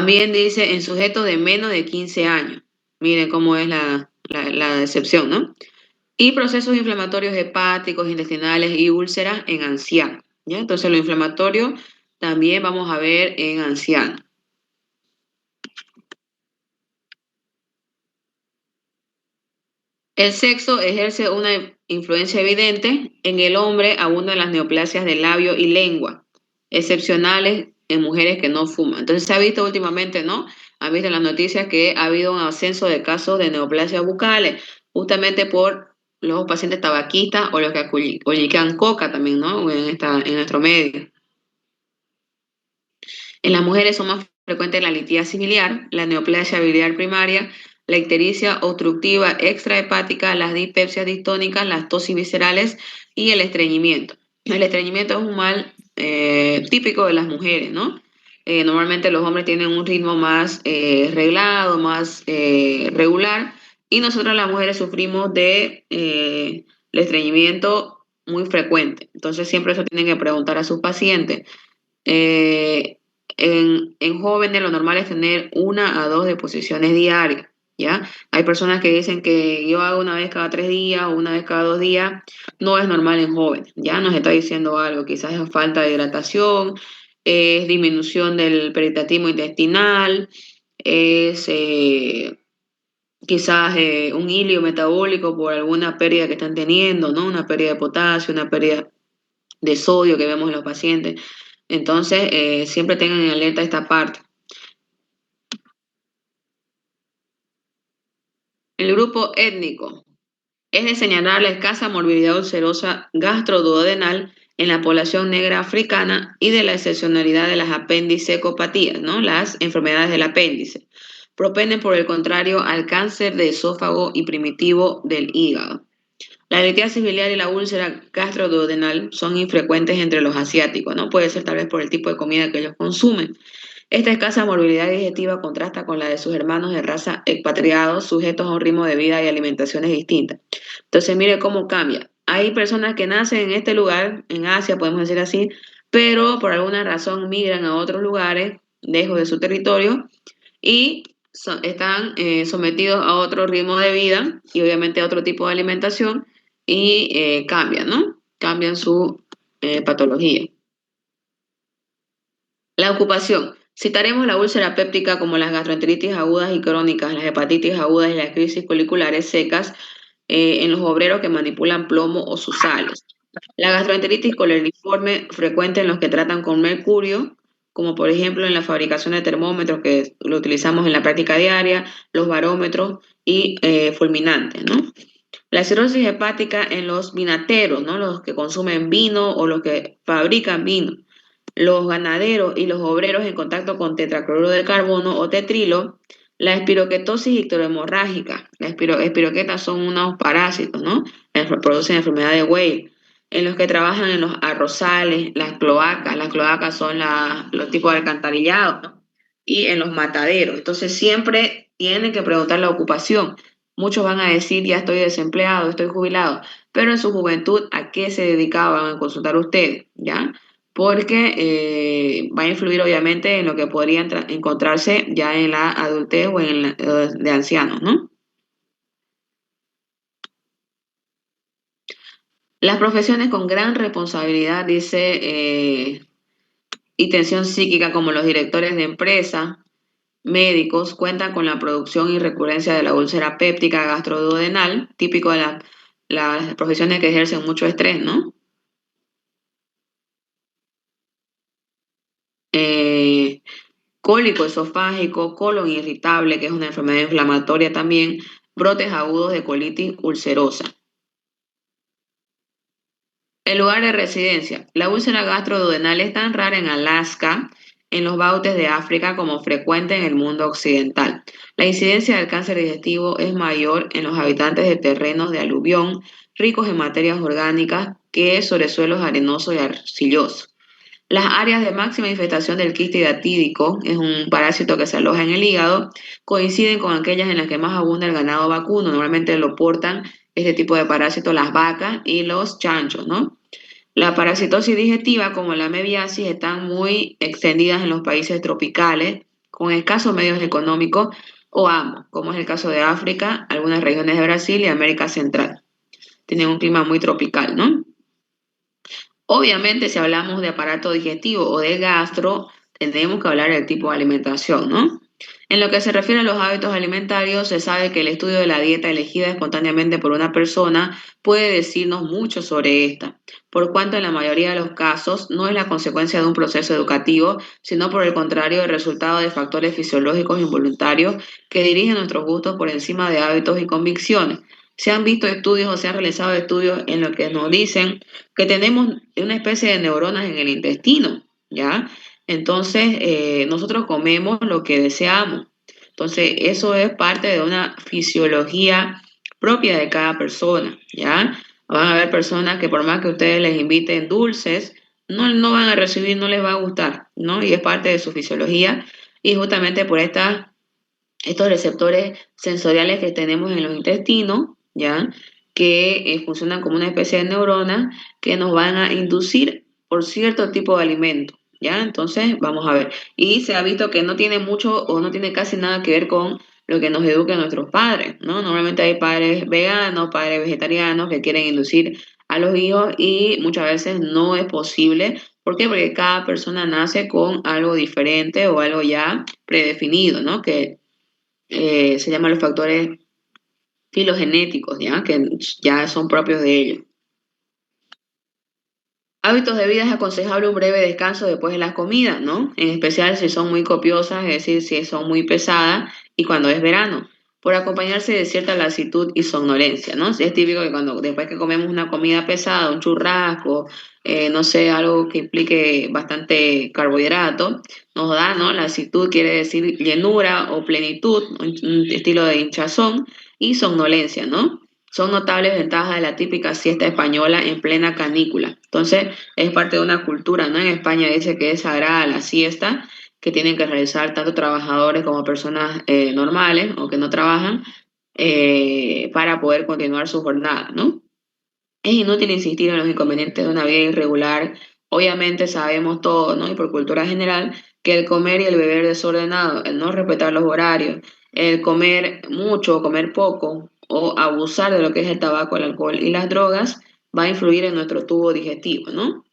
También dice en sujetos de menos de 15 años. Miren cómo es la excepción, ¿no? Y procesos inflamatorios hepáticos, intestinales y úlceras en ancianos, ¿ya? Entonces, lo inflamatorio también vamos a ver en ancianos. El sexo ejerce una influencia evidente. En el hombre abundan las neoplasias de labio y lengua, excepcionales en mujeres que no fuman. Entonces se ha visto últimamente, ¿no? Han visto en las noticias que ha habido un ascenso de casos de neoplasias bucales, justamente por los pacientes tabaquistas o los que oliquean coca también, ¿no? En nuestro medio. En las mujeres son más frecuentes la litiasis biliar, la neoplasia biliar primaria, la ictericia obstructiva extrahepática, las dispepsias distónicas, las tosis viscerales y el estreñimiento. El estreñimiento es un mal típico de las mujeres, ¿no? Normalmente los hombres tienen un ritmo más reglado, más regular, y nosotros las mujeres sufrimos de el estreñimiento muy frecuente. Entonces siempre eso tienen que preguntar a sus pacientes. Eh, en jóvenes lo normal es tener 1 a 2 deposiciones diarias, ¿ya? Hay personas que dicen que yo hago una vez cada 3 días o una vez cada 2 días. No es normal en jóvenes, ya nos está diciendo algo. Quizás es falta de hidratación, es disminución del peritativismo intestinal, es quizás un hilio metabólico por alguna pérdida que están teniendo, ¿no? Una pérdida de potasio, una pérdida de sodio que vemos en los pacientes. Entonces, siempre tengan en alerta esta parte. El grupo étnico es de señalar la escasa morbilidad ulcerosa gastroduodenal en la población negra africana y de la excepcionalidad de las apendicicopatías, ¿no? Las enfermedades del apéndice. Propenden, por el contrario, al cáncer de esófago y primitivo del hígado. La litiasis biliar y la úlcera gastroduodenal son infrecuentes entre los asiáticos, ¿no? Puede ser tal vez por el tipo de comida que ellos consumen. Esta escasa morbilidad digestiva contrasta con la de sus hermanos de raza expatriados, sujetos a un ritmo de vida y alimentaciones distintas. Entonces, mire cómo cambia. Hay personas que nacen en este lugar, en Asia, podemos decir así, pero por alguna razón migran a otros lugares, lejos de su territorio, y están sometidos a otro ritmo de vida y obviamente a otro tipo de alimentación y cambian, ¿no? Cambian su patología. La ocupación. Citaremos la úlcera péptica como las gastroenteritis agudas y crónicas, las hepatitis agudas y las crisis coliculares secas en los obreros que manipulan plomo o sales. La gastroenteritis coleriforme frecuente en los que tratan con mercurio, como por ejemplo en la fabricación de termómetros que lo utilizamos en la práctica diaria, los barómetros y fulminantes, ¿no? La cirrosis hepática en los vinateros, ¿no? Los que consumen vino o los que fabrican vino. Los ganaderos y los obreros en contacto con tetracloruro de carbono o tetrilo. La espiroquetosis icterohemorrágica. Las espiroquetas son unos parásitos, ¿no? Producen enfermedad de Weil. En los que trabajan en los arrozales, las cloacas. Las cloacas son los tipos de alcantarillado, ¿no? Y en los mataderos. Entonces siempre tienen que preguntar la ocupación. Muchos van a decir, ya estoy desempleado, estoy jubilado, pero en su juventud, ¿a qué se dedicaban a consultar ustedes? ¿Ya? Porque va a influir obviamente en lo que podrían encontrarse ya en la adultez o en la de ancianos, ¿no? Las profesiones con gran responsabilidad, dice, y tensión psíquica, como los directores de empresa, médicos, cuentan con la producción y recurrencia de la úlcera péptica gastroduodenal, típico de las profesiones que ejercen mucho estrés, ¿no? Eh, Cólico esofágico, colon irritable, que es una enfermedad inflamatoria también, brotes agudos de colitis ulcerosa. El lugar de residencia. La úlcera gastroduodenal es tan rara en Alaska, en los bautes de África, como frecuente en el mundo occidental. La incidencia del cáncer digestivo es mayor en los habitantes de terrenos de aluvión ricos en materias orgánicas que sobre suelos arenosos y arcillosos. Las áreas de máxima infestación del quiste hidatídico, es un parásito que se aloja en el hígado, coinciden con aquellas en las que más abunda el ganado vacuno. Normalmente lo portan este tipo de parásito las vacas y los chanchos, ¿no? La parasitosis digestiva, como la mebiasis, están muy extendidas en los países tropicales, con escasos medios económicos o ambos, como es el caso de África, algunas regiones de Brasil y América Central. Tienen un clima muy tropical, ¿no? Obviamente, si hablamos de aparato digestivo o de gastro, tenemos que hablar del tipo de alimentación, ¿no? En lo que se refiere a los hábitos alimentarios, se sabe que el estudio de la dieta elegida espontáneamente por una persona puede decirnos mucho sobre esta, por cuanto en la mayoría de los casos no es la consecuencia de un proceso educativo, sino por el contrario el resultado de factores fisiológicos involuntarios que dirigen nuestros gustos por encima de hábitos y convicciones. Se han visto estudios o se han realizado estudios en los que nos dicen que tenemos una especie de neuronas en el intestino, ¿ya? Entonces, nosotros comemos lo que deseamos. Entonces, eso es parte de una fisiología propia de cada persona, ¿ya? Van a haber personas que por más que ustedes les inviten dulces, no van a recibir, no les va a gustar, ¿no? Y es parte de su fisiología y justamente por estos receptores sensoriales que tenemos en los intestinos, ¿ya? Que funcionan como una especie de neuronas que nos van a inducir por cierto tipo de alimento, ¿ya? Entonces, vamos a ver. Y se ha visto que no tiene mucho o no tiene casi nada que ver con lo que nos educan nuestros padres, ¿no? Normalmente hay padres veganos, padres vegetarianos que quieren inducir a los hijos y muchas veces no es posible. ¿Por qué? Porque cada persona nace con algo diferente o algo ya predefinido, ¿no? Que se llaman los factores filogenéticos, ¿ya? Que ya son propios de ellos. Hábitos de vida es aconsejable un breve descanso después de las comidas, ¿no? En especial si son muy copiosas, es decir, si son muy pesadas y cuando es verano, por acompañarse de cierta lasitud y somnolencia, ¿no? Es típico que cuando después que comemos una comida pesada, un churrasco, no sé, algo que implique bastante carbohidrato, nos da, ¿no? Lasitud quiere decir llenura o plenitud, un estilo de hinchazón y somnolencia, ¿no? Son notables ventajas de la típica siesta española en plena canícula. Entonces, es parte de una cultura, ¿no? En España dice que es sagrada la siesta, que tienen que realizar tanto trabajadores como personas normales o que no trabajan para poder continuar su jornada, ¿no? Es inútil insistir en los inconvenientes de una vida irregular. Obviamente sabemos todo, ¿no? Y por cultura general, que el comer y el beber desordenado, el no respetar los horarios, el comer mucho o comer poco, o abusar de lo que es el tabaco, el alcohol y las drogas, va a influir en nuestro tubo digestivo, ¿no?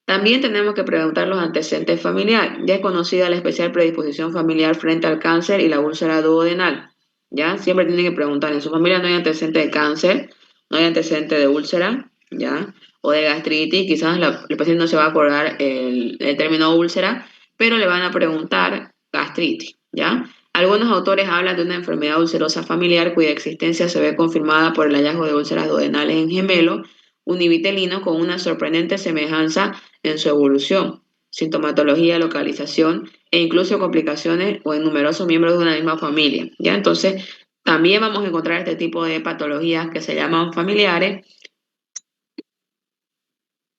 También tenemos que preguntar los antecedentes familiares. Ya es conocida la especial predisposición familiar frente al cáncer y la úlcera duodenal. ¿Ya? Siempre tienen que preguntar, en su familia no hay antecedente de cáncer, no hay antecedente de úlcera, ¿ya? O de gastritis, quizás el paciente no se va a acordar el término úlcera, pero le van a preguntar gastritis, ¿ya? Algunos autores hablan de una enfermedad ulcerosa familiar cuya existencia se ve confirmada por el hallazgo de úlceras duodenales en gemelos univitelinos con una sorprendente semejanza en su evolución, sintomatología, localización e incluso complicaciones o en numerosos miembros de una misma familia. ¿Ya? Entonces, también vamos a encontrar este tipo de patologías que se llaman familiares.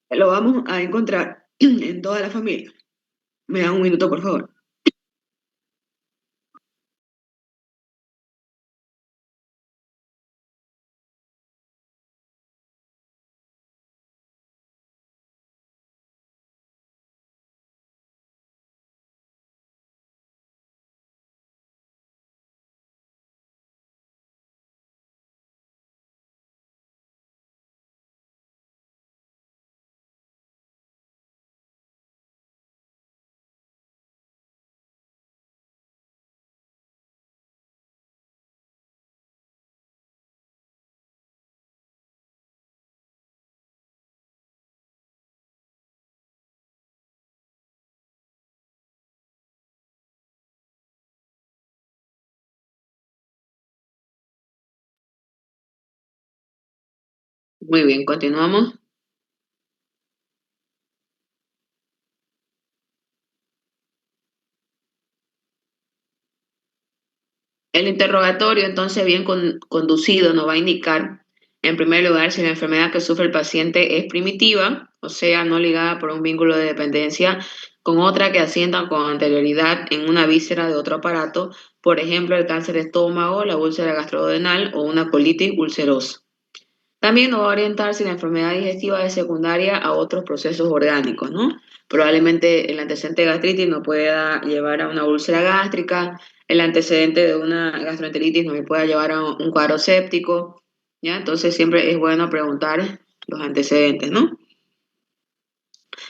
Lo vamos a encontrar en toda la familia. Me dan un minuto, por favor. Muy bien, continuamos. El interrogatorio, entonces, bien conducido, nos va a indicar, en primer lugar, si la enfermedad que sufre el paciente es primitiva, o sea, no ligada por un vínculo de dependencia con otra que asientan con anterioridad en una víscera de otro aparato, por ejemplo, el cáncer de estómago, la úlcera gastrodenal o una colitis ulcerosa. También nos va a orientar si la enfermedad digestiva es secundaria a otros procesos orgánicos, ¿no? Probablemente el antecedente de gastritis nos pueda llevar a una úlcera gástrica, el antecedente de una gastroenteritis nos pueda llevar a un cuadro séptico, ¿ya? Entonces siempre es bueno preguntar los antecedentes, ¿no?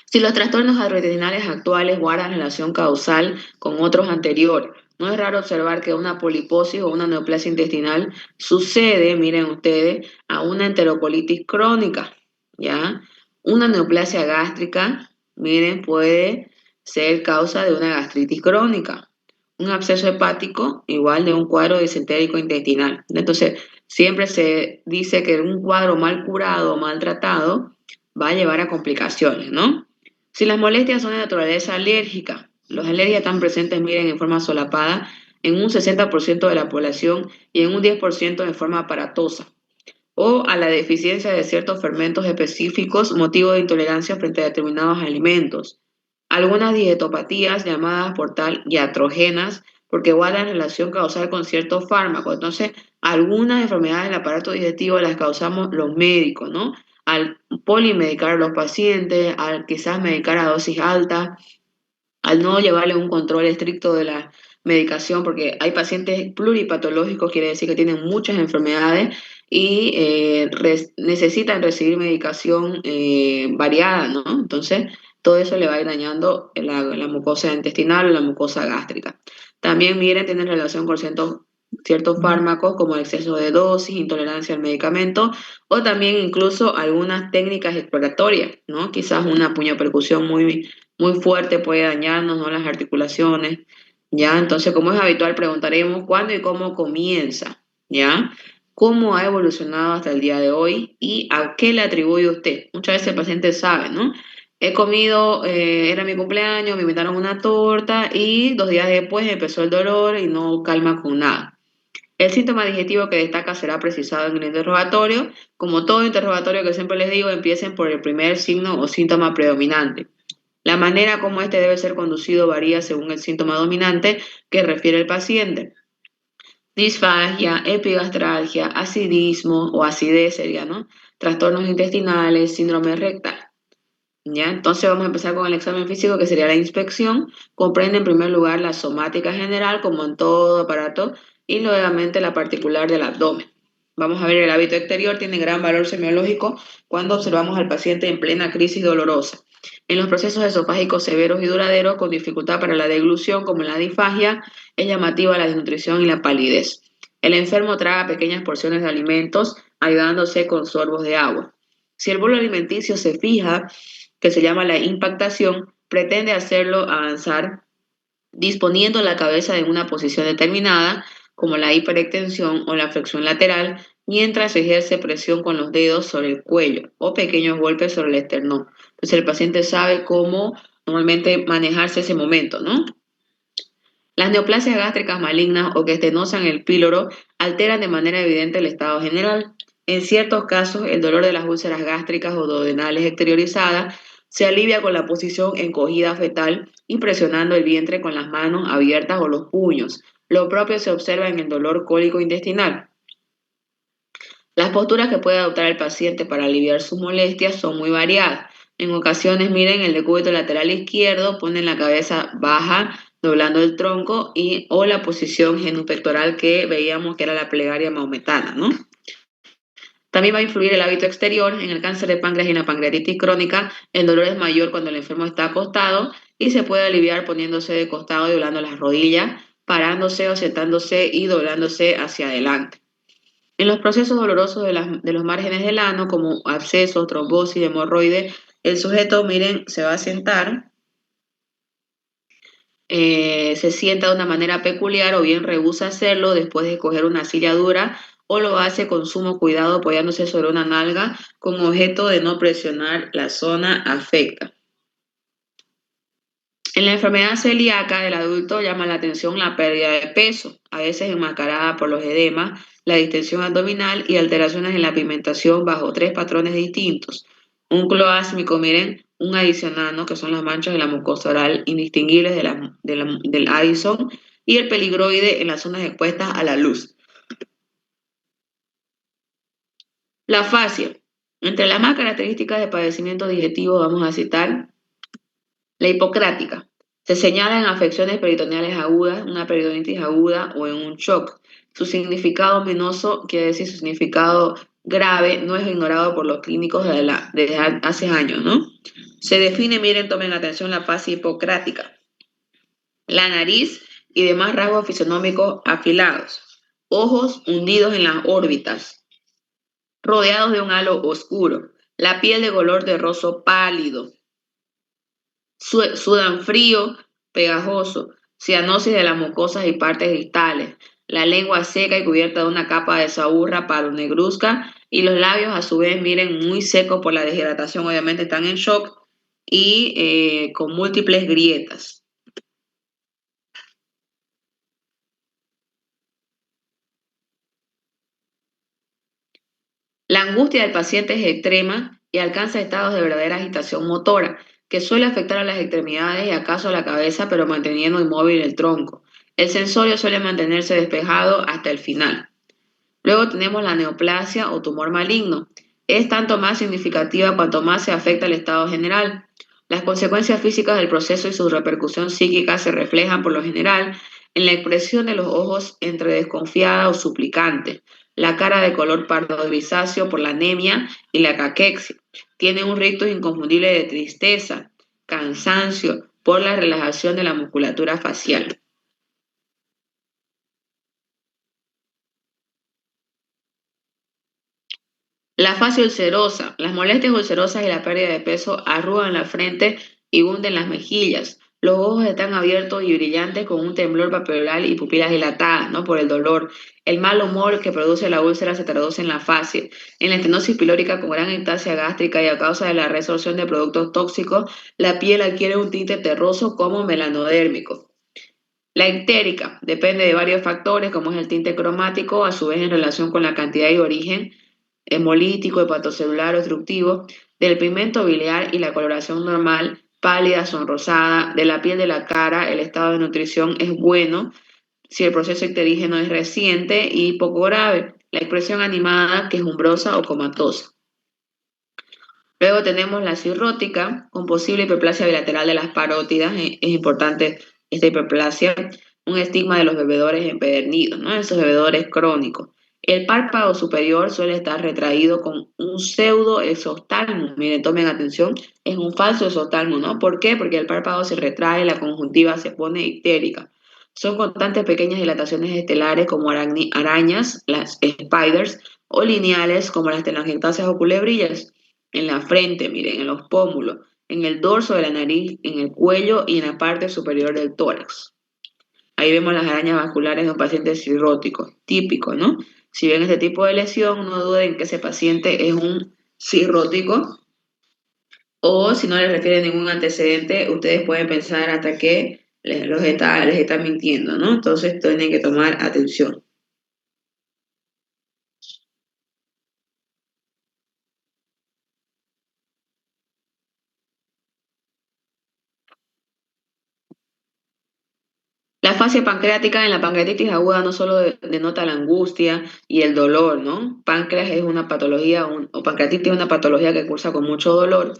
Si los trastornos gastrointestinales actuales guardan relación causal con otros anteriores, no es raro observar que una poliposis o una neoplasia intestinal sucede, miren ustedes, a una enterocolitis crónica, ¿ya? Una neoplasia gástrica, miren, puede ser causa de una gastritis crónica. Un absceso hepático, igual de un cuadro disentérico intestinal. Entonces, siempre se dice que un cuadro mal curado o mal tratado va a llevar a complicaciones, ¿no? Si las molestias son de naturaleza alérgica, las alergias están presentes, miren, en forma solapada en un 60% de la población y en un 10% en forma aparatosa, o a la deficiencia de ciertos fermentos específicos, motivo de intolerancia frente a determinados alimentos. Algunas dietopatías llamadas por tal iatrogenas, porque guardan relación causal con ciertos fármacos. Entonces, algunas enfermedades del aparato digestivo las causamos los médicos, ¿no? Al polimedicar a los pacientes, al quizás medicar a dosis altas, al no llevarle un control estricto de la medicación, porque hay pacientes pluripatológicos, quiere decir que tienen muchas enfermedades y necesitan recibir medicación variada, ¿no? Entonces, todo eso le va a ir dañando la mucosa intestinal o la mucosa gástrica. También, miren, tienen relación con ciertos fármacos como exceso de dosis, intolerancia al medicamento o también incluso algunas técnicas exploratorias, ¿no? Quizás una puñopercusión muy fuerte puede dañarnos, ¿no? Las articulaciones, ¿ya? Entonces, como es habitual, preguntaremos cuándo y cómo comienza, ¿ya? ¿Cómo ha evolucionado hasta el día de hoy y a qué le atribuye usted? Muchas veces el paciente sabe, ¿no? He comido, era mi cumpleaños, me invitaron una torta y 2 días después empezó el dolor y no calma con nada. El síntoma digestivo que destaca será precisado en el interrogatorio. Como todo interrogatorio que siempre les digo, empiecen por el primer signo o síntoma predominante. La manera como este debe ser conducido varía según el síntoma dominante que refiere el paciente. Disfagia, epigastralgia, acidismo o acidez sería, ¿no? Trastornos intestinales, síndrome rectal. ¿Ya? Entonces vamos a empezar con el examen físico que sería la inspección. Comprende en primer lugar la somática general, como en todo aparato, y nuevamente la particular del abdomen. Vamos a ver el hábito exterior, tiene gran valor semiológico cuando observamos al paciente en plena crisis dolorosa. En los procesos esofágicos severos y duraderos, con dificultad para la deglución, como en la disfagia, es llamativa la desnutrición y la palidez. El enfermo traga pequeñas porciones de alimentos, ayudándose con sorbos de agua. Si el bolo alimenticio se fija, que se llama la impactación, pretende hacerlo avanzar disponiendo la cabeza en una posición determinada, como la hiperextensión o la flexión lateral, mientras se ejerce presión con los dedos sobre el cuello o pequeños golpes sobre el esternón. Entonces el paciente sabe cómo normalmente manejarse ese momento, ¿no? Las neoplasias gástricas malignas o que estenosan el píloro alteran de manera evidente el estado general. En ciertos casos, el dolor de las úlceras gástricas o duodenales exteriorizadas se alivia con la posición encogida fetal y presionando el vientre con las manos abiertas o los puños. Lo propio se observa en el dolor cólico intestinal. Las posturas que puede adoptar el paciente para aliviar sus molestias son muy variadas. En ocasiones, miren, el decúbito lateral izquierdo pone la cabeza baja, doblando el tronco, o la posición genupectoral que veíamos que era la plegaria maometana, ¿no? También va a influir el hábito exterior. En el cáncer de páncreas y en la pancreatitis crónica, el dolor es mayor cuando el enfermo está acostado y se puede aliviar poniéndose de costado y doblando las rodillas, parándose o sentándose y doblándose hacia adelante. En los procesos dolorosos de los márgenes del ano, como abscesos, trombosis, hemorroides, el sujeto, miren, se va a sentar, se sienta de una manera peculiar o bien rehúsa hacerlo después de coger una silla dura o lo hace con sumo cuidado apoyándose sobre una nalga con objeto de no presionar la zona afecta. En la enfermedad celíaca del adulto llama la atención la pérdida de peso, a veces enmascarada por los edemas, la distensión abdominal y alteraciones en la pigmentación bajo 3 patrones distintos. Un cloásmico, miren, un adicionano, que son las manchas de la mucosa oral indistinguibles del Addison, y el peligroide en las zonas expuestas a la luz. La fascia. Entre las más características de padecimiento digestivo vamos a citar la hipocrática. Se señala en afecciones peritoneales agudas, una peritonitis aguda o en un shock. Su significado ominoso, quiere decir su significado grave, no es ignorado por los clínicos desde hace años, ¿no? Se define, miren, tomen atención, la fascia hipocrática. La nariz y demás rasgos fisionómicos afilados. Ojos hundidos en las órbitas, rodeados de un halo oscuro. La piel de color terroso pálido. Sudan frío, pegajoso, cianosis de las mucosas y partes distales, la lengua seca y cubierta de una capa de saburra negruzca y los labios a su vez, miren, muy secos por la deshidratación, obviamente están en shock y con múltiples grietas. La angustia del paciente es extrema y alcanza estados de verdadera agitación motora, que suele afectar a las extremidades y acaso a la cabeza, pero manteniendo inmóvil el tronco. El sensorio suele mantenerse despejado hasta el final. Luego tenemos la neoplasia o tumor maligno. Es tanto más significativa cuanto más se afecta el estado general. Las consecuencias físicas del proceso y su repercusión psíquica se reflejan por lo general en la expresión de los ojos entre desconfiada o suplicante, la cara de color pardo grisáceo por la anemia y la caquexia. Tiene un rito inconfundible de tristeza, cansancio por la relajación de la musculatura facial. La fascia ulcerosa. Las molestias ulcerosas y la pérdida de peso arrugan la frente y hunden las mejillas. Los ojos están abiertos y brillantes con un temblor papilar y pupilas dilatadas, ¿no? Por el dolor. El mal humor que produce la úlcera se traduce en la fascia, en la estenosis pilórica con gran ectasia gástrica y a causa de la resorción de productos tóxicos, la piel adquiere un tinte terroso como melanodérmico. La ictérica depende de varios factores, como es el tinte cromático, a su vez en relación con la cantidad y origen hemolítico, hepatocelular obstructivo, del pigmento biliar y la coloración normal, pálida, sonrosada, de la piel de la cara, el estado de nutrición es bueno, si el proceso icterígeno es reciente y poco grave, la expresión animada, quejumbrosa o comatosa. Luego tenemos la cirrótica, con posible hiperplasia bilateral de las parótidas, es importante esta hiperplasia, un estigma de los bebedores empedernidos, ¿no? Esos bebedores crónicos. El párpado superior suele estar retraído con un pseudo exoftalmo. Miren, tomen atención, es un falso exoftalmo, ¿no? ¿Por qué? Porque el párpado se retrae, la conjuntiva se pone ictérica. Son constantes pequeñas dilataciones estelares como arañas, las spiders, o lineales como las telangiectasias o culebrillas en la frente, miren, en los pómulos, en el dorso de la nariz, en el cuello y en la parte superior del tórax. Ahí vemos las arañas vasculares de un paciente cirrótico, típico, ¿no? Si ven este tipo de lesión, no duden que ese paciente es un cirrótico o si no les refiere ningún antecedente, ustedes pueden pensar hasta que les está mintiendo, ¿no? Entonces tienen que tomar atención. La fascia pancreática en la pancreatitis aguda no solo denota la angustia y el dolor, ¿no? Páncreas es una patología, o pancreatitis es una patología que cursa con mucho dolor,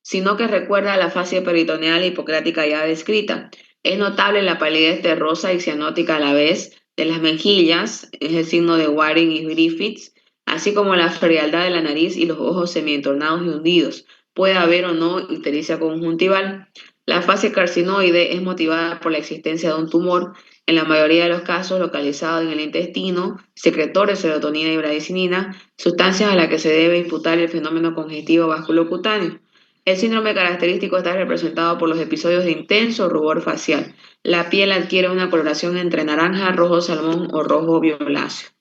sino que recuerda a la fascia peritoneal hipocrática ya descrita. Es notable la palidez terrosa y cianótica a la vez de las mejillas, es el signo de Waring y Griffiths, así como la frialdad de la nariz y los ojos semientornados y hundidos. Puede haber o no ictericia conjuntival. La fase carcinoide es motivada por la existencia de un tumor, en la mayoría de los casos localizado en el intestino, secretor de serotonina y bradicinina, sustancias a las que se debe imputar el fenómeno congestivo vasculocutáneo. El síndrome característico está representado por los episodios de intenso rubor facial. La piel adquiere una coloración entre naranja, rojo salmón o rojo violáceo.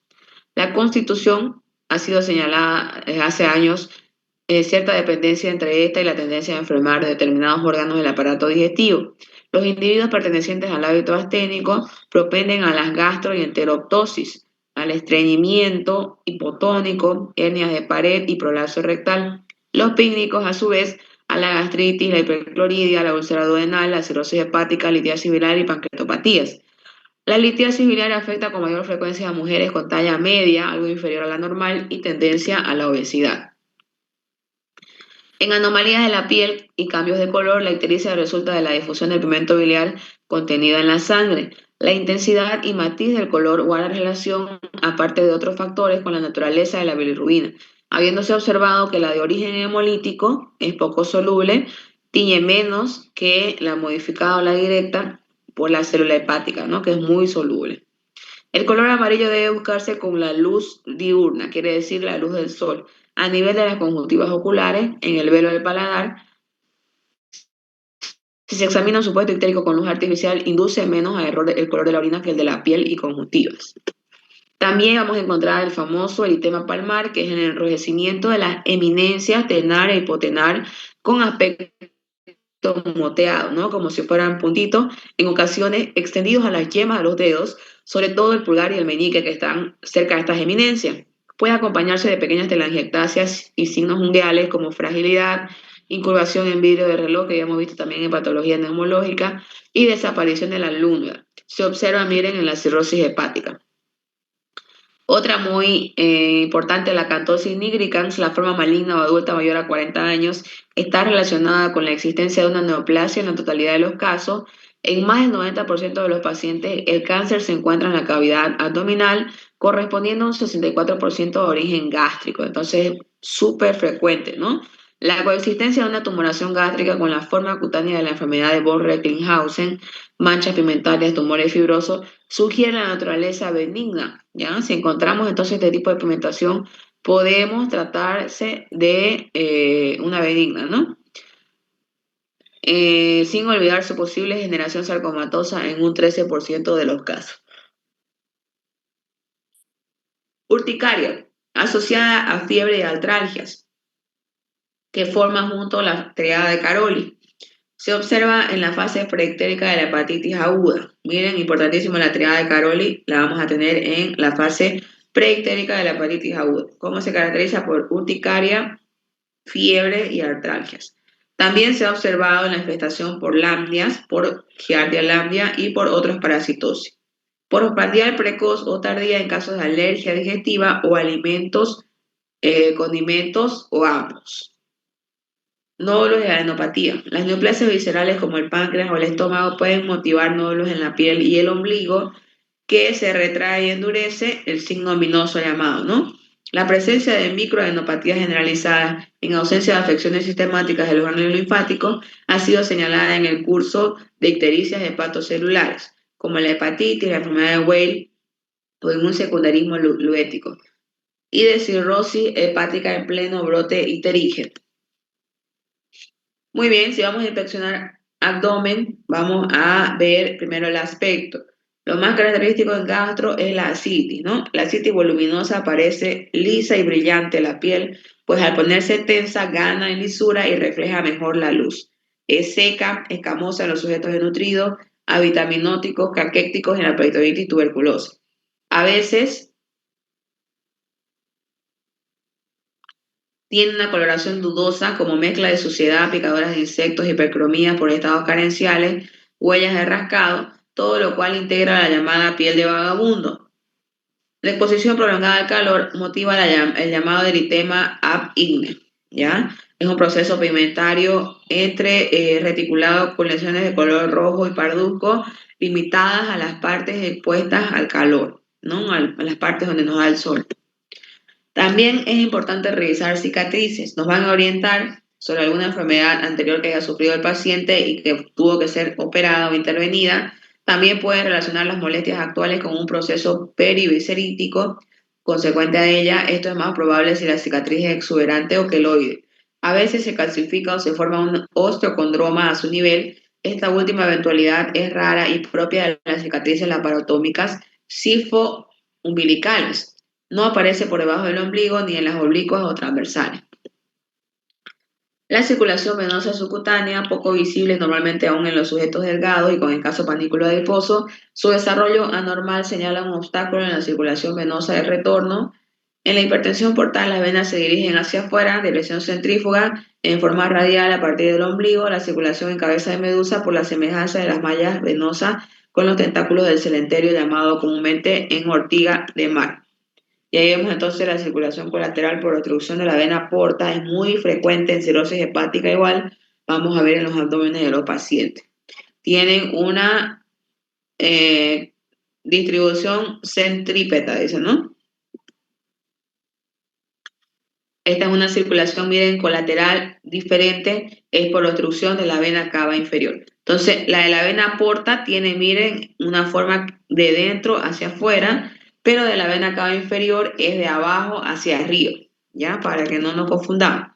La constitución ha sido señalada hace años cierta dependencia entre esta y la tendencia a enfermar determinados órganos del aparato digestivo. Los individuos pertenecientes al hábito asténico propenden a las gastro y enteroptosis, al estreñimiento hipotónico, hernias de pared y prolapso rectal. Los pícnicos, a su vez, a la gastritis, la hipercloridia, la úlcera duodenal, la cirrosis hepática, litiasis biliar y pancreatopatías. La litiasis biliar afecta con mayor frecuencia a mujeres con talla media, algo inferior a la normal, y tendencia a la obesidad. En anomalías de la piel y cambios de color, la ictericia resulta de la difusión del pigmento biliar contenido en la sangre. La intensidad y matiz del color guarda relación, aparte de otros factores, con la naturaleza de la bilirrubina, habiéndose observado que la de origen hemolítico es poco soluble, tiñe menos que la modificada o la directa por la célula hepática, ¿no? Que es muy soluble. El color amarillo debe buscarse con la luz diurna, quiere decir la luz del sol, a nivel de las conjuntivas oculares, en el velo del paladar. Si se examina un supuesto ictérico con luz artificial, induce menos a error el color de la orina que el de la piel y conjuntivas. También vamos a encontrar el famoso eritema palmar, que es el enrojecimiento de las eminencias tenar e hipotenar con aspecto moteado, ¿no? Como si fueran puntitos, en ocasiones extendidos a las yemas de los dedos, sobre todo el pulgar y el meñique que están cerca de estas eminencias. Puede acompañarse de pequeñas telangiectasias y signos mundiales como fragilidad, incurvación en vidrio de reloj, que ya hemos visto también en patología neumológica, y desaparición de la lúnula. Se observa, miren, en la cirrosis hepática. Otra muy importante, la cantosis nigricans, la forma maligna o adulta mayor a 40 años, está relacionada con la existencia de una neoplasia en la totalidad de los casos. En más del 90% de los pacientes, el cáncer se encuentra en la cavidad abdominal, correspondiendo a un 64% de origen gástrico. Entonces, súper frecuente, ¿no? La coexistencia de una tumoración gástrica con la forma cutánea de la enfermedad de Born-Recklinghausen, manchas pigmentarias, tumores fibrosos, sugiere la naturaleza benigna, ¿ya? Si encontramos entonces este tipo de pigmentación, podemos tratarse de una benigna, ¿no? Sin olvidar su posible generación sarcomatosa en un 13% de los casos. Urticaria, asociada a fiebre y artralgias, que forma junto a la triada de Caroli. Se observa en la fase preictérica de la hepatitis aguda. Miren, importantísimo la triada de Caroli, la vamos a tener en la fase preictérica de la hepatitis aguda. ¿Cómo se caracteriza? Por urticaria, fiebre y artralgias. También se ha observado en la infestación por lambdias, por Giardia lambdia y por otros parasitosis. Por pardial precoz o tardía en casos de alergia digestiva o alimentos, condimentos o ambos. Nódulos de adenopatía. Las neoplasias viscerales como el páncreas o el estómago pueden motivar nódulos en la piel y el ombligo que se retrae y endurece, el signo ominoso llamado, ¿no? La presencia de microadenopatías generalizadas en ausencia de afecciones sistemáticas de los ganglios linfáticos ha sido señalada en el curso de ictericias hepatocelulares, como la hepatitis, la enfermedad de Weil o en un secundarismo luético, y de cirrosis hepática en pleno brote icterígeno. Muy bien, si vamos a inspeccionar abdomen, vamos a ver primero el aspecto. Lo más característico en gastro es la ascitis, ¿no? La ascitis voluminosa parece lisa y brillante la piel, pues al ponerse tensa gana en lisura y refleja mejor la luz. Es seca, escamosa en los sujetos desnutridos, avitaminóticos, caquéticos en la peritonitis tuberculosa. A veces tiene una coloración dudosa como mezcla de suciedad, picaduras de insectos, hipercromías por estados carenciales, huellas de rascado, todo lo cual integra la llamada piel de vagabundo. La exposición prolongada al calor motiva el llamado eritema ab igne, ¿ya? Es un proceso pigmentario reticulado con lesiones de color rojo y parduzco limitadas a las partes expuestas al calor, ¿no? A las partes donde nos da el sol. También es importante revisar cicatrices. Nos van a orientar sobre alguna enfermedad anterior que haya sufrido el paciente y que tuvo que ser operada o intervenida. También puede relacionar las molestias actuales con un proceso periviscerítico consecuente a ella. Esto es más probable si la cicatriz es exuberante o queloide. A veces se calcifica o se forma un osteocondroma a su nivel. Esta última eventualidad es rara y propia de las cicatrices laparotómicas sifo-umbilicales. No aparece por debajo del ombligo ni en las oblicuas o transversales. La circulación venosa subcutánea, poco visible normalmente aún en los sujetos delgados y con escaso panículo adiposo, su desarrollo anormal señala un obstáculo en la circulación venosa de retorno. En la hipertensión portal, las venas se dirigen hacia afuera, dirección centrífuga, en forma radial a partir del ombligo, la circulación en cabeza de medusa por la semejanza de las mallas venosas con los tentáculos del cementerio llamado comúnmente en ortiga de mar. Y ahí vemos entonces la circulación colateral por obstrucción de la vena porta, es muy frecuente en cirrosis hepática igual, vamos a ver en los abdómenes de los pacientes. Tienen una distribución centrípeta, dice, ¿no? Esta es una circulación, miren, colateral diferente, es por obstrucción de la vena cava inferior. Entonces, la de la vena porta tiene, miren, una forma de dentro hacia afuera, pero de la vena cava inferior es de abajo hacia arriba, ¿ya? Para que no nos confundamos.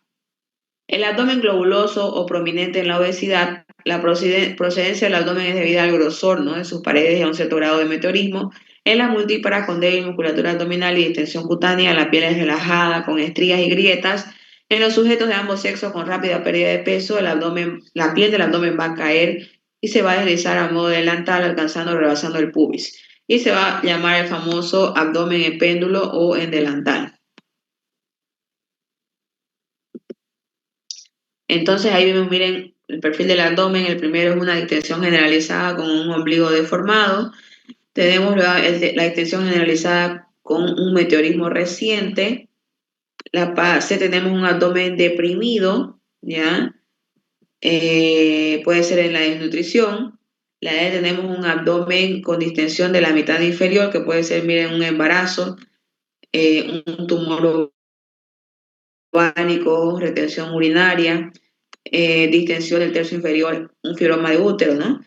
El abdomen globuloso o prominente en la obesidad, la procedencia del abdomen es debida al grosor, ¿no?, de sus paredes y a un cierto grado de meteorismo. En las multíparas con débil musculatura abdominal y distensión cutánea, la piel es relajada, con estrías y grietas. En los sujetos de ambos sexos con rápida pérdida de peso, la piel del abdomen va a caer y se va a deslizar a modo delantal, alcanzando y rebasando el pubis. Y se va a llamar el famoso abdomen en péndulo o en delantal. Entonces ahí vemos, miren, el perfil del abdomen. El primero es una distensión generalizada con un ombligo deformado. Tenemos la distensión generalizada con un meteorismo reciente. La C tenemos un abdomen deprimido, ¿ya? Puede ser en la desnutrición. La D tenemos un abdomen con distensión de la mitad inferior, que puede ser, miren, un embarazo, un tumor ovárico, retención urinaria, distensión del tercio inferior, un fibroma de útero, ¿no?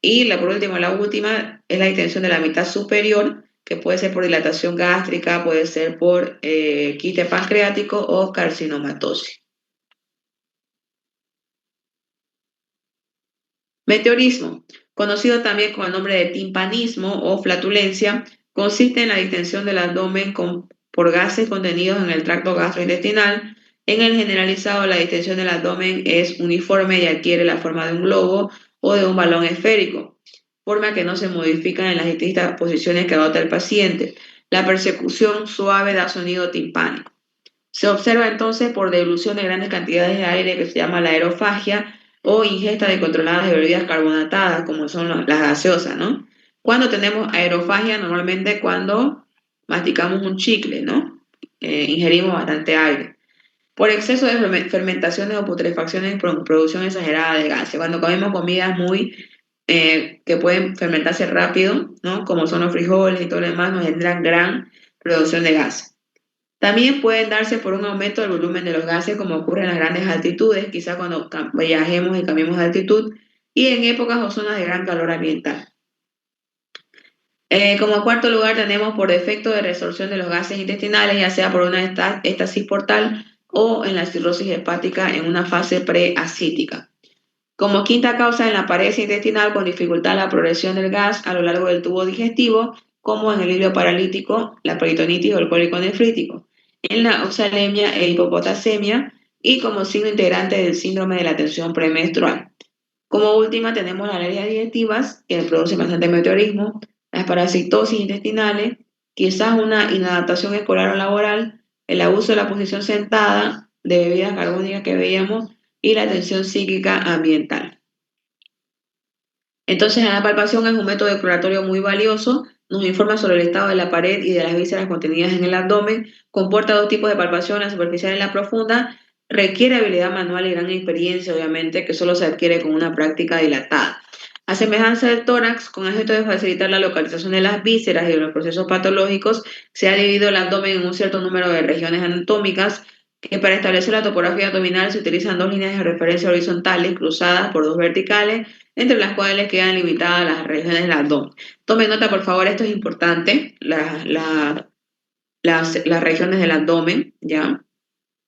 Y por último, la última, es la distensión de la mitad superior, que puede ser por dilatación gástrica, puede ser por quiste pancreático o carcinomatosis. Meteorismo, conocido también con el nombre de timpanismo o flatulencia, consiste en la distensión del abdomen por gases contenidos en el tracto gastrointestinal. En el generalizado, la distensión del abdomen es uniforme y adquiere la forma de un globo o de un balón esférico, forma que no se modifica en las distintas posiciones que adopta el paciente. La persecución suave da sonido timpánico. Se observa entonces por dilución de grandes cantidades de aire, que se llama la aerofagia, o ingesta descontrolada de bebidas carbonatadas, como son las gaseosas, ¿no? Cuando tenemos aerofagia, normalmente cuando masticamos un chicle, ¿no? Ingerimos bastante aire. Por exceso de fermentaciones o putrefacciones, producción exagerada de gases. Cuando comemos comidas que pueden fermentarse rápido, ¿no?, como son los frijoles y todo lo demás, nos generan gran producción de gases. También pueden darse por un aumento del volumen de los gases, como ocurre en las grandes altitudes, quizá cuando viajemos y cambiemos de altitud, y en épocas o zonas de gran calor ambiental. Como cuarto lugar tenemos por defecto de resorción de los gases intestinales, ya sea por una estasis portal o en la cirrosis hepática en una fase preacítica. Como quinta causa, en la pared intestinal con dificultad la progresión del gas a lo largo del tubo digestivo, como en el hilo paralítico, la peritonitis o el cólico nefrítico, en la oxalemia e hipopotasemia, y como signo integrante del síndrome de la tensión premenstrual. Como última tenemos las alergias digestivas, que producen bastante meteorismo, las parasitosis intestinales, quizás una inadaptación escolar o laboral, el abuso de la posición sentada, de bebidas carbónicas que veíamos, y la tensión psíquica ambiental. Entonces, la palpación es un método exploratorio muy valioso, nos informa sobre el estado de la pared y de las vísceras contenidas en el abdomen, comporta dos tipos de palpación, la superficial y la profunda, requiere habilidad manual y gran experiencia, obviamente, que solo se adquiere con una práctica dilatada. A semejanza del tórax, con objeto de facilitar la localización de las vísceras y de los procesos patológicos, se ha dividido el abdomen en un cierto número de regiones anatómicas, que para establecer la topografía abdominal se utilizan dos líneas de referencia horizontales cruzadas por dos verticales, entre las cuales quedan limitadas las regiones del abdomen. Tomen nota, por favor, esto es importante, las regiones del abdomen, ¿ya?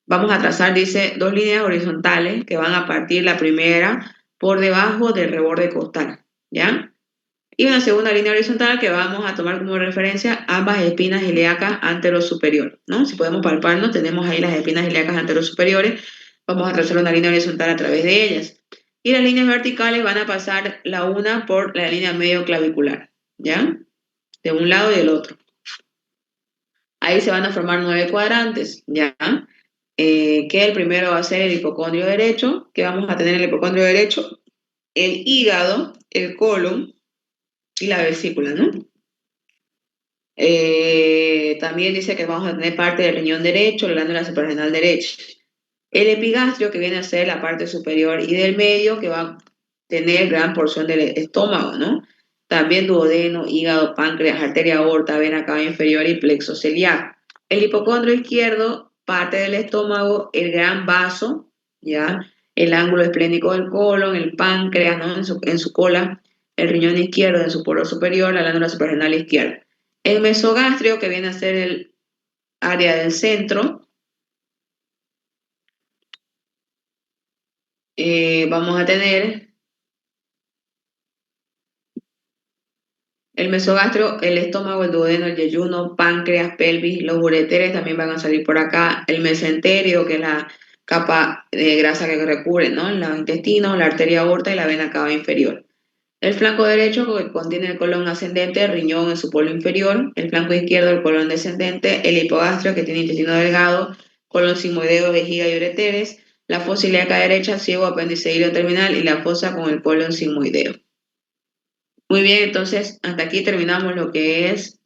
Vamos a trazar, dice, dos líneas horizontales que van a partir la primera por debajo del reborde costal, ¿ya? Y una segunda línea horizontal que vamos a tomar como referencia ambas espinas ilíacas anterosuperiores, ¿no? Si podemos palparnos, tenemos ahí las espinas ilíacas anterosuperiores, vamos a trazar una línea horizontal a través de ellas. Y las líneas verticales van a pasar la una por la línea medio clavicular, ¿ya? De un lado y del otro. Ahí se van a formar 9 cuadrantes, ¿ya? Que el primero va a ser el hipocondrio derecho, que vamos a tener el hipocondrio derecho el hígado, el colon y la vesícula, ¿no? También dice que vamos a tener parte del riñón derecho, la glándula suprarrenal derecha. El epigastrio, que viene a ser la parte superior, y del medio, que va a tener gran porción del estómago, ¿no? También duodeno, hígado, páncreas, arteria aorta, vena cava inferior y plexo ciliar. El hipocondrio izquierdo, parte del estómago, el gran vaso, ¿ya? El ángulo esplénico del colon, el páncreas, ¿no? En su cola, el riñón izquierdo en su polo superior, la glándula suprarrenal izquierda. El mesogastrio, que viene a ser el área del centro, vamos a tener el mesogastrio, el estómago, el duodeno, el yeyuno, páncreas, pelvis, los ureteres también van a salir por acá, el mesenterio, que es la capa de grasa que recubre, ¿no? Los intestinos, la arteria aorta y la vena cava inferior. El flanco derecho, que contiene el colon ascendente, el riñón en su polo inferior, el flanco izquierdo, el colon descendente, el hipogastrio, que tiene intestino delgado, colon sigmoideo, vejiga y ureteres, la fosa ilíaca derecha, ciego, apéndice hilo terminal y la fosa con el colon sigmoideo. Muy bien, entonces hasta aquí terminamos lo que es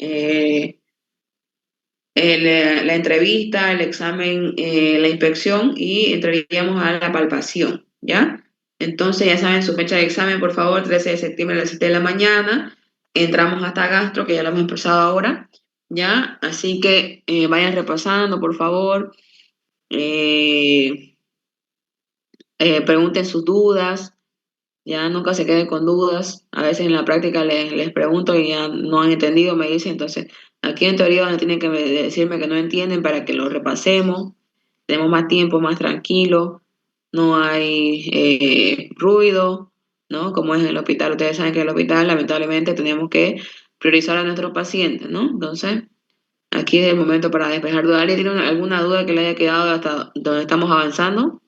la entrevista, el examen, la inspección y entraríamos a la palpación, ¿ya? Entonces ya saben su fecha de examen, por favor, 13 de septiembre a las 7 de la mañana. Entramos hasta gastro, que ya lo hemos empezado ahora, ¿ya? Así que vayan repasando, por favor. Eh, Pregunten sus dudas. Ya nunca se queden con dudas. A veces en la práctica les pregunto y ya no han entendido, me dicen. Entonces, aquí en teoría van a tener que decirme que no entienden para que lo repasemos. Tenemos más tiempo, más tranquilo. No hay ruido, ¿no? Como es en el hospital. Ustedes saben que en el hospital, lamentablemente, tenemos que priorizar a nuestros pacientes, ¿no? Entonces, aquí es el momento para despejar dudas. ¿Alguien tiene alguna duda que le haya quedado hasta donde estamos avanzando?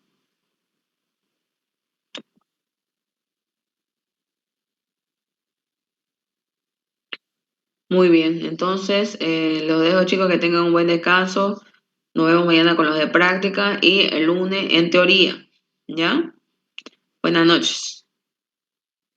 Muy bien, entonces los dejo chicos que tengan un buen descanso. Nos vemos mañana con los de práctica y el lunes en teoría. ¿Ya? Buenas noches.